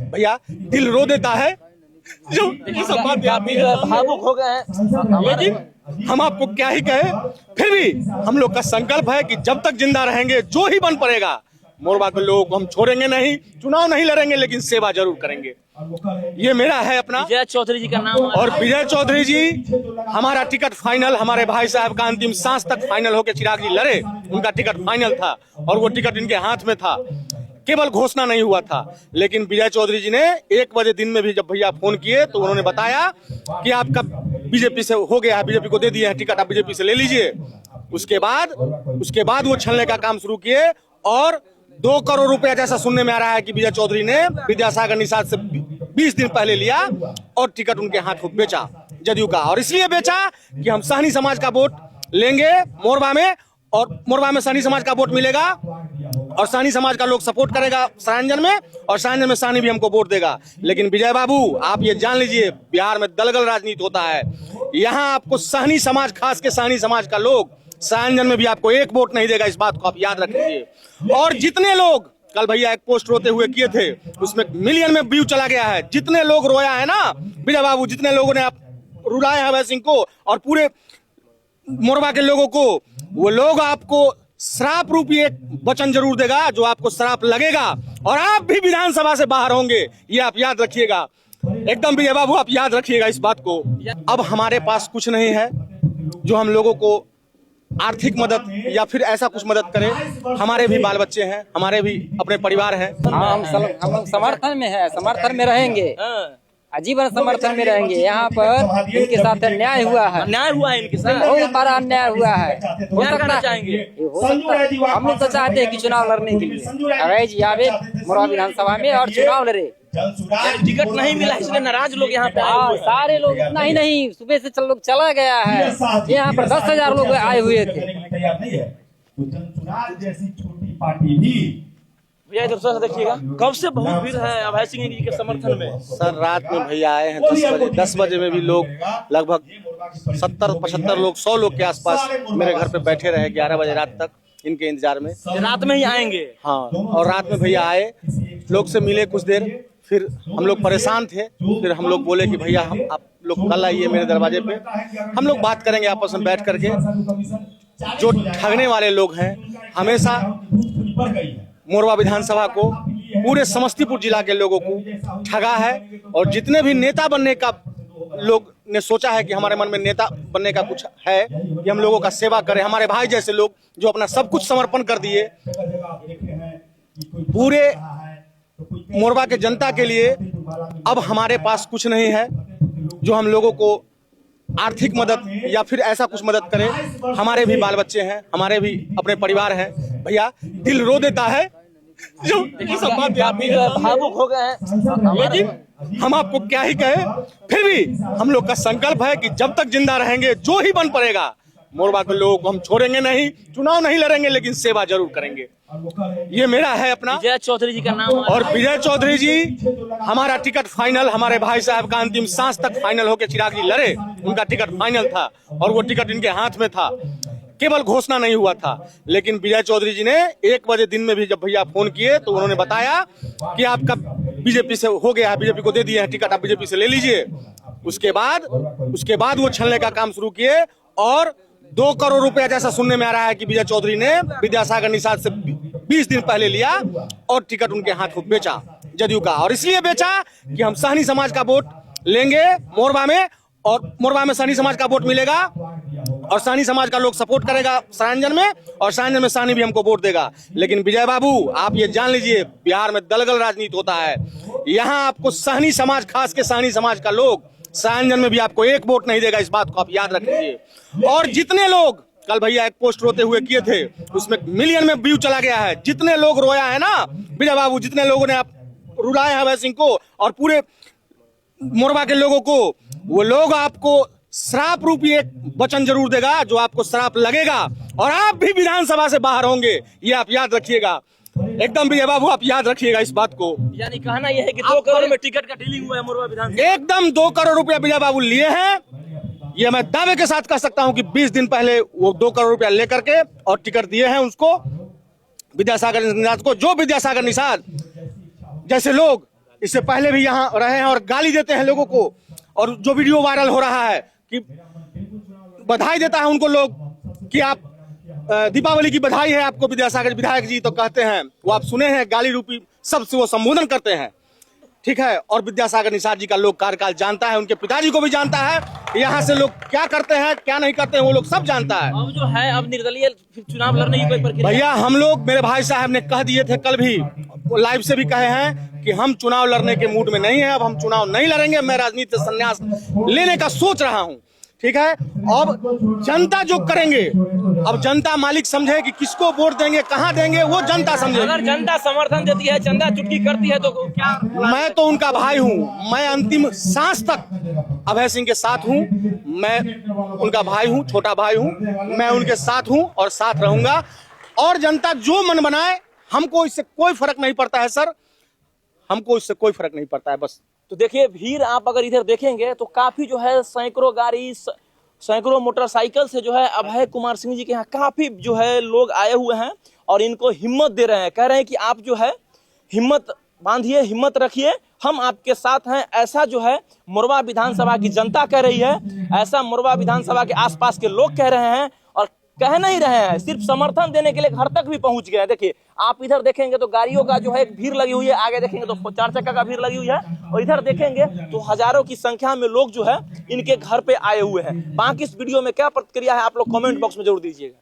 भैया दिल रो देता है जो ये सब बात भावुक हो गए हैं। लेकिन हम आपको क्या ही कहें, फिर भी हम लोग का संकल्प है कि जब तक जिंदा रहेंगे जो ही बन पड़ेगा मोरबा के लोगों को हम छोड़ेंगे नहीं, चुनाव नहीं लड़ेंगे लेकिन सेवा जरूर करेंगे। ये मेरा है अपना विजय चौधरी जी का नाम। और विजय चौधरी जी हमारा टिकट फाइनल, हमारे भाई साहब का अंतिम सांस तक फाइनल होकर चिराग जी लड़े, उनका टिकट फाइनल था और वो टिकट इनके हाथ में था, केवल घोषणा नहीं हुआ था। लेकिन विजय चौधरी जी ने 1 बजे दिन में भी जब भैया फोन किए तो उन्होंने बताया कि आपका बीजेपी से हो गया है, बीजेपी को दे दिए हैं टिकट, आप बीजेपी से ले लीजिए। उसके बाद वो छलने का काम शुरू किए और 2 करोड़ रुपया जैसा सुनने में आ रहा है कि विजय चौधरी ने विद्यासागर निषाद से 20 दिन पहले लिया और टिकट उनके हाथ को बेचा जदयू का। और इसलिए बेचा कि हम सहनी समाज का वोट लेंगे मोरबा में, और मोरबा में सहनी समाज का वोट मिलेगा और सहनी समाज का लोग सपोर्ट करेगा सरांजन में, और सरांजन में सहनी भी हमको वोट देगा। लेकिन विजय बाबू आप ये जान लीजिए, बिहार में दलगल राजनीति होता है। यहाँ आपको सहनी समाज, खास के सहनी समाज का लोग सरांजन में भी आपको 1 वोट नहीं देगा, इस बात को आप याद रख लीजिए। और जितने लोग कल भैया एक पोस्ट रोते हुए किए थे उसमें मिलियन में व्यू चला गया है, जितने लोग रोया है ना विजय बाबू, जितने लोगों ने रुलाया है अभय सिंह को और पूरे मोरबा के लोगों को, वो लोग आपको श्राप रूपी एक वचन जरूर देगा जो आपको श्राप लगेगा और आप भी विधानसभा से बाहर होंगे, ये आप याद रखिएगा एकदम विजय बाबू, आप याद रखिएगा इस बात को। अब हमारे पास कुछ नहीं है जो हम लोगों को आर्थिक मदद या फिर ऐसा कुछ मदद करे। हमारे भी बाल बच्चे हैं, हमारे भी अपने परिवार हैं। हम समर्थन में है, समर्थन में रहेंगे, आजीवन समर्थन में रहेंगे। यहाँ पर इनके साथ अन्याय हुआ है, इनके साथ बहुत बड़ा अन्याय हुआ है। हो सकता चाहेंगे हम लोग तो चाहते हैं कि चुनाव लड़ने के लिए अभय जी आवे मोरबा विधानसभा में और चुनाव लड़े। टिकट नहीं मिला इसलिए नाराज लोग यहाँ पे आए हुए हैं। सारे लोग, इतना ही नहीं, सुबह से लोग चला गया है। यहाँ पर 10,000 लोग आए हुए थे। भैया इधर से देखिएगा, कब से बहुत भीड़ है अभय सिंह जी के समर्थन में। सर रात में भैया आए हैं 10 बजे में भी लोग लगभग 70-75 लोग 100 लोग के आसपास मेरे घर पे बैठे रहे 11 बजे रात तक इनके इंतजार में। रात में ही आएंगे। हाँ, और रात में भैया आए, लोग से मिले कुछ देर, फिर हम लोग परेशान थे, फिर हम लोग बोले कि भैया आप लोग कल आइए मेरे दरवाजे पे, हम लोग बात करेंगे आपस में बैठ करके। जो ठगने वाले लोग हैं, हमेशा मोरबा विधानसभा को, पूरे समस्तीपुर जिला के लोगों को ठगा है। और जितने भी नेता बनने का लोग ने सोचा है कि हमारे मन में नेता बनने का कुछ है कि हम लोगों का सेवा करें, हमारे भाई जैसे लोग जो अपना सब कुछ समर्पण कर दिए पूरे मोरबा के जनता के लिए। अब हमारे पास कुछ नहीं है जो हम लोगों को आर्थिक मदद या फिर ऐसा कुछ मदद करे। हमारे भी बाल बच्चे हैं, हमारे भी अपने परिवार हैं। भैया दिल रो देता है जो ये सब बात भावुक हो गए हैं। लेकिन हम आपको क्या ही कहें, फिर भी हम लोग का संकल्प है कि जब तक जिंदा रहेंगे जो ही बन पड़ेगा मोरबा के लोगों को हम छोड़ेंगे नहीं, चुनाव नहीं लड़ेंगे लेकिन सेवा जरूर करेंगे। ये मेरा है अपना विजय चौधरी जी का नाम। और विजय चौधरी जी हमारा टिकट फाइनल, हमारे भाई साहब का अंतिम सांस तक फाइनल होकर चिराग जी लड़े, उनका टिकट फाइनल था और वो टिकट इनके हाथ में था, केवल घोषणा नहीं हुआ था। लेकिन विजय चौधरी जी ने 1 बजे दिन में भी जब भैया फोन किए तो उन्होंने बताया कि आपका बीजेपी से हो गया है, बीजेपी को दे दिए हैं टिकट, आप बीजेपी से ले लीजिए। उसके बाद वो छलने का काम शुरू किए और 2 करोड़ रुपया जैसा सुनने में आ रहा है कि विजय चौधरी ने विद्यासागर निषाद से 20 दिन पहले लिया और टिकट उनके हाथ को बेचा जदयू का। और इसलिए बेचा कि हम सहनी समाज का वोट लेंगे मोरबा में, और मोरबा में सहनी समाज का वोट मिलेगा और सहनी समाज का लोग सपोर्ट करेगा सरांजन में, और सरांजन में सहनी भी हमको वोट देगा। लेकिन विजय बाबू आप ये जान लीजिए, बिहार में दलगल राजनीति होता है। यहाँ आपको सहनी समाज, खास के सहनी समाज का लोग सरांजन में भी आपको 1 वोट नहीं देगा, इस बात को आप याद रख लीजिए। और जितने लोग कल भैया एक पोस्ट रोते हुए किए थे उसमें मिलियन में व्यू चला गया है, जितने लोग रोया है ना विजय बाबू, जितने लोगों ने रुलाया है अभय सिंह को और पूरे मोरबा के लोगों को, वो लोग आपको श्राप रूपी एक वचन जरूर देगा जो आपको श्राप लगेगा और आप भी विधानसभा से बाहर होंगे, ये आप याद रखिएगा एकदम विजय बाबू, आप याद रखिएगा इस बात को। यानी कहना यह है कि 2 करोड़ में टिकट का डीलिंग हुआ है मोरबा विधानसभा। एकदम 2 करोड़ रुपया विजय बाबू लिए हैं, ये मैं दावे के साथ कह सकता हूं कि 20 दिन पहले वो 2 करोड़ रुपया लेकर के और टिकट दिए हैं उसको, विद्यासागर निषाद को। जो विद्यासागर निषाद जैसे लोग इससे पहले भी यहाँ रहे हैं और गाली देते हैं लोगों को। और जो वीडियो वायरल हो रहा है कि बधाई देता है उनको लोग कि आप दीपावली की बधाई है आपको विद्यासागर विधायक जी, तो कहते हैं वो आप सुने हैं गाली रूपी सबसे वो संबोधन करते हैं, ठीक है। और विद्यासागर निषाद जी का लोग कार्यकाल जानता है, उनके पिताजी को भी जानता है, यहाँ से लोग क्या करते हैं क्या नहीं करते हैं वो लोग सब जानता है। अब जो है अब निर्दलीय फिर चुनाव लड़ने की कोई प्रक्रिया? भैया हम लोग, मेरे भाई साहब ने कह दिए थे कल भी, लाइव से भी कहे हैं कि हम चुनाव लड़ने के मूड में नहीं है, अब हम चुनाव नहीं लड़ेंगे, मैं राजनीति से संन्यास लेने का सोच रहा हूँ, ठीक है। अब जनता जो करेंगे, अब जनता मालिक समझे कि किसको वोट देंगे, कहाँ देंगे, वो जनता समझे। अगर जनता समर्थन देती है, चंदा चुटकी करती है तो क्या? मैं तो उनका भाई हूँ, मैं अंतिम सांस तक अभय सिंह के साथ हूँ, मैं उनका भाई हूँ, छोटा भाई हूँ, मैं उनके साथ हूँ और साथ रहूंगा। और जनता जो मन बनाए, हमको इससे कोई फर्क नहीं पड़ता है सर, हमको इससे कोई फर्क नहीं पड़ता है बस। तो देखिए भीड़ आप अगर इधर देखेंगे तो काफी जो है सैकड़ों गाड़ी, सैकड़ों मोटरसाइकिल से जो है अभय कुमार सिंह जी के यहाँ काफी जो है लोग आए हुए हैं और इनको हिम्मत दे रहे हैं, कह रहे हैं कि आप जो है हिम्मत बांधिए, हिम्मत रखिए, हम आपके साथ हैं। ऐसा जो है मोरवा विधानसभा की जनता कह रही है, ऐसा मोरवा विधानसभा के आसपास के लोग कह रहे हैं और कह नहीं रहे हैं, सिर्फ समर्थन देने के लिए घर तक भी पहुंच गए हैं। देखिए आप इधर देखेंगे तो गाड़ियों का जो है एक भीड़ लगी हुई है, आगे देखेंगे तो 4 चक्का का भीड़ लगी हुई है और इधर देखेंगे तो हजारों की संख्या में लोग जो है इनके घर पे आए हुए हैं। बाकी इस वीडियो में क्या प्रतिक्रिया है आप लोग कमेंट बॉक्स में जरूर दीजिएगा।